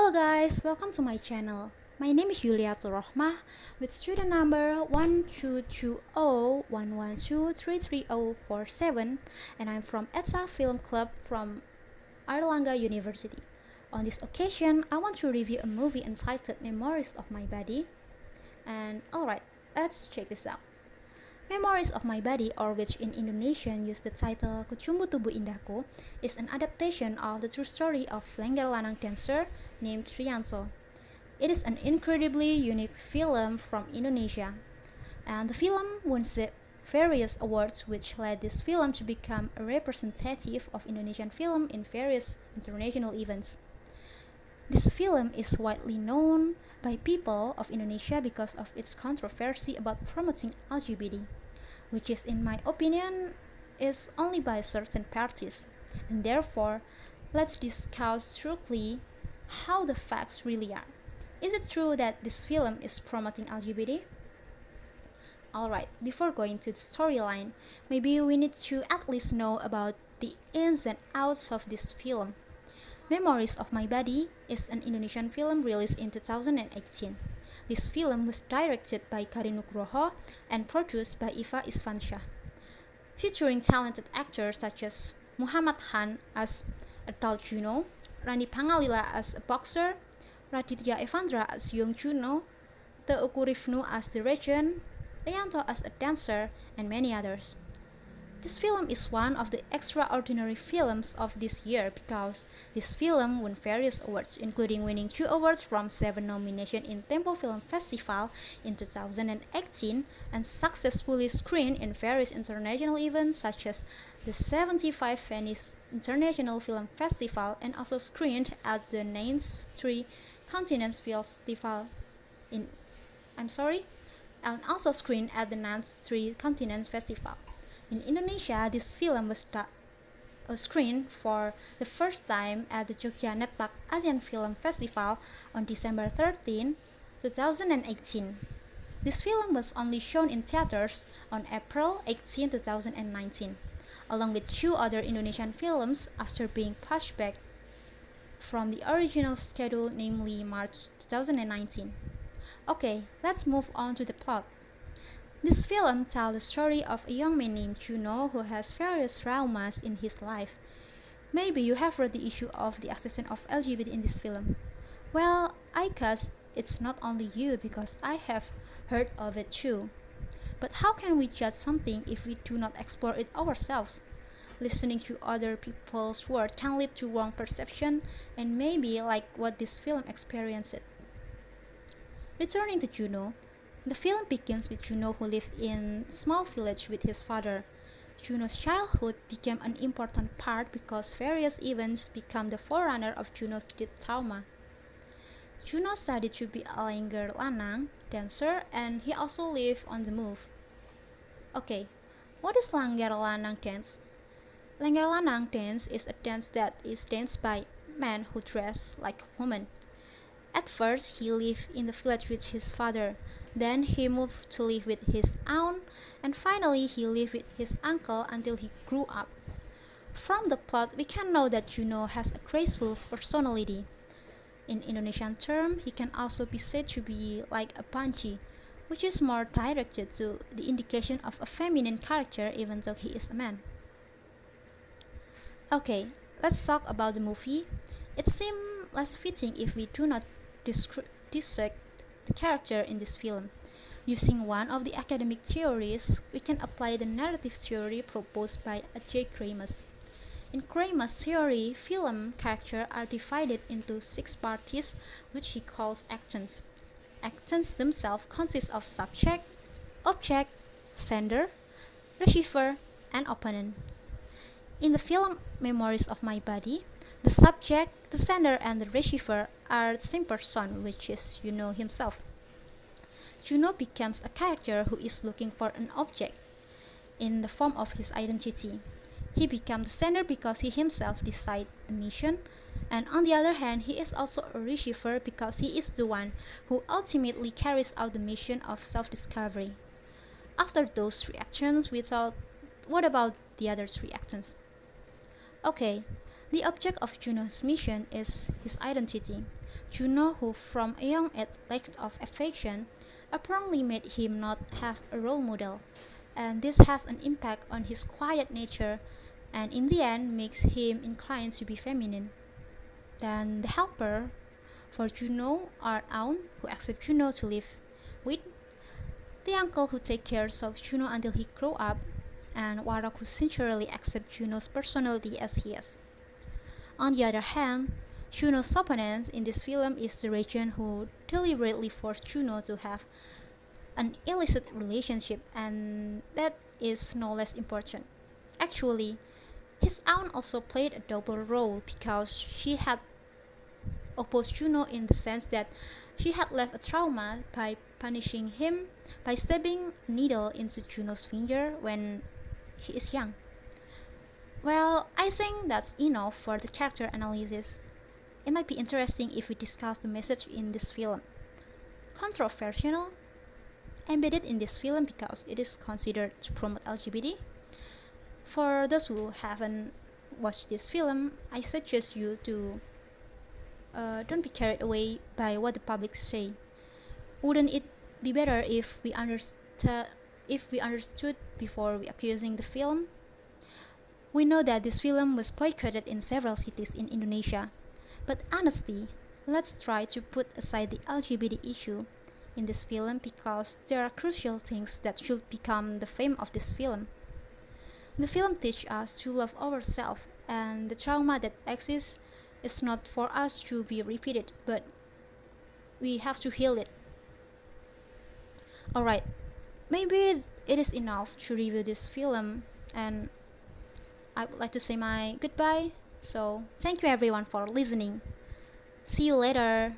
Hello guys, welcome to my channel. My name is Yuliatu with student number 122011233047 and I'm from ETSA Film Club from Airlangga University. On this occasion, I want to review a movie entitled Memories of My Body. And alright, let's check this out. Memories of My Body, or which in Indonesian use the title Kucumbu Tubuh Indahku, is an adaptation of the true story of Lengger Lanang dancer named Trianto. It is an incredibly unique film from Indonesia, and the film won various awards which led this film to become a representative of Indonesian film in various international events. This film is widely known by people of Indonesia because of its controversy about promoting LGBT, which is, in my opinion, is only by certain parties, and therefore, let's discuss truthfully how the facts really are. Is it true that this film is promoting LGBT? Alright, before going to the storyline, maybe we need to at least know about the ins and outs of this film. Memories of My Body is an Indonesian film released in 2018. This film was directed by Karin Nugroho and produced by Iva Isfansyah, featuring talented actors such as Muhammad Han as adult Juno, Randy Pangalila as a boxer, Raditya Evandra as young Juno, Teuku Rifnu as the regent, Rianto as a dancer, and many others. This film is one of the extraordinary films of this year because this film won various awards, including winning 2 awards from 7 nominations in Tempo Film Festival in 2018 and successfully screened in various international events such as the 75 Venice International Film Festival and also screened at the Nantes 3 Continents Festival and also screened at the Nantes 3 Continents Festival. In Indonesia, this film was screened for the first time at the Jogja Netpak Asian Film Festival on December 13, 2018. This film was only shown in theaters on April 18, 2019, along with 2 other Indonesian films after being pushed back from the original schedule, namely March 2019. Okay, let's move on to the plot. This film tells the story of a young man named Juno who has various traumas in his life. Maybe you have read the issue of the accession of LGBT in this film. Well, I guess it's not only you because I have heard of it too. But how can we judge something if we do not explore it ourselves? Listening to other people's words can lead to wrong perception and maybe like what this film experienced. Returning to Juno, the film begins with Juno who lived in a small village with his father. Juno's childhood became an important part because various events become the forerunner of Juno's deep trauma. Juno studied to be a Lengger Lanang dancer and he also lived on the move. Okay, what is Lengger Lanang dance? Lengger Lanang dance is a dance that is danced by men who dress like women. At first, he lived in the village with his father. Then he moved to live with his aunt, and finally he lived with his uncle until he grew up. From the plot, we can know that Juno has a graceful personality. In Indonesian term, he can also be said to be like a panci, which is more directed to the indication of a feminine character even though he is a man. Okay, let's talk about the movie. It seems less fitting if we do not dissect the character in this film. Using one of the academic theories, we can apply the narrative theory proposed by J. Kramus. In Kramus' theory, film characters are divided into 6 parties, which he calls actants. Actants themselves consist of subject, object, sender, receiver, and opponent. In the film Memories of My Body, the subject, the sender, and the receiver are the same person, which is Juno himself. Juno becomes a character who is looking for an object in the form of his identity. He becomes the sender because he himself decides the mission, and on the other hand, he is also a receiver because he is the one who ultimately carries out the mission of self-discovery. After those 3 actions, we thought, what about the other 3 actions? Okay, the object of Juno's mission is his identity. Juno, who from a young age lacked of affection, apparently made him not have a role model, and this has an impact on his quiet nature and in the end makes him inclined to be feminine. Then the helper for Juno are Aun, who accepts Juno to live with, the uncle who takes care of Juno until he grow up, and Warok who sincerely accepts Juno's personality as he is. On the other hand, Juno's opponent in this film is the regent who deliberately forced Juno to have an illicit relationship, and that is no less important. Actually, his aunt also played a double role because she had opposed Juno in the sense that she had left a trauma by punishing him by stabbing a needle into Juno's finger when he is young. Well, I think that's enough for the character analysis. It might be interesting if we discuss the message in this film. Controversial, embedded in this film because it is considered to promote LGBT. For those who haven't watched this film, I suggest you to don't be carried away by what the public say. Wouldn't it be better if we understood before we accusing the film? We know that this film was boycotted in several cities in Indonesia, but honestly, let's try to put aside the LGBT issue in this film because there are crucial things that should become the theme of this film. The film teaches us to love ourselves, and the trauma that exists is not for us to be repeated, but we have to heal it. Alright, maybe it is enough to review this film, and I would like to say my goodbye. So, thank you everyone for listening. See you later.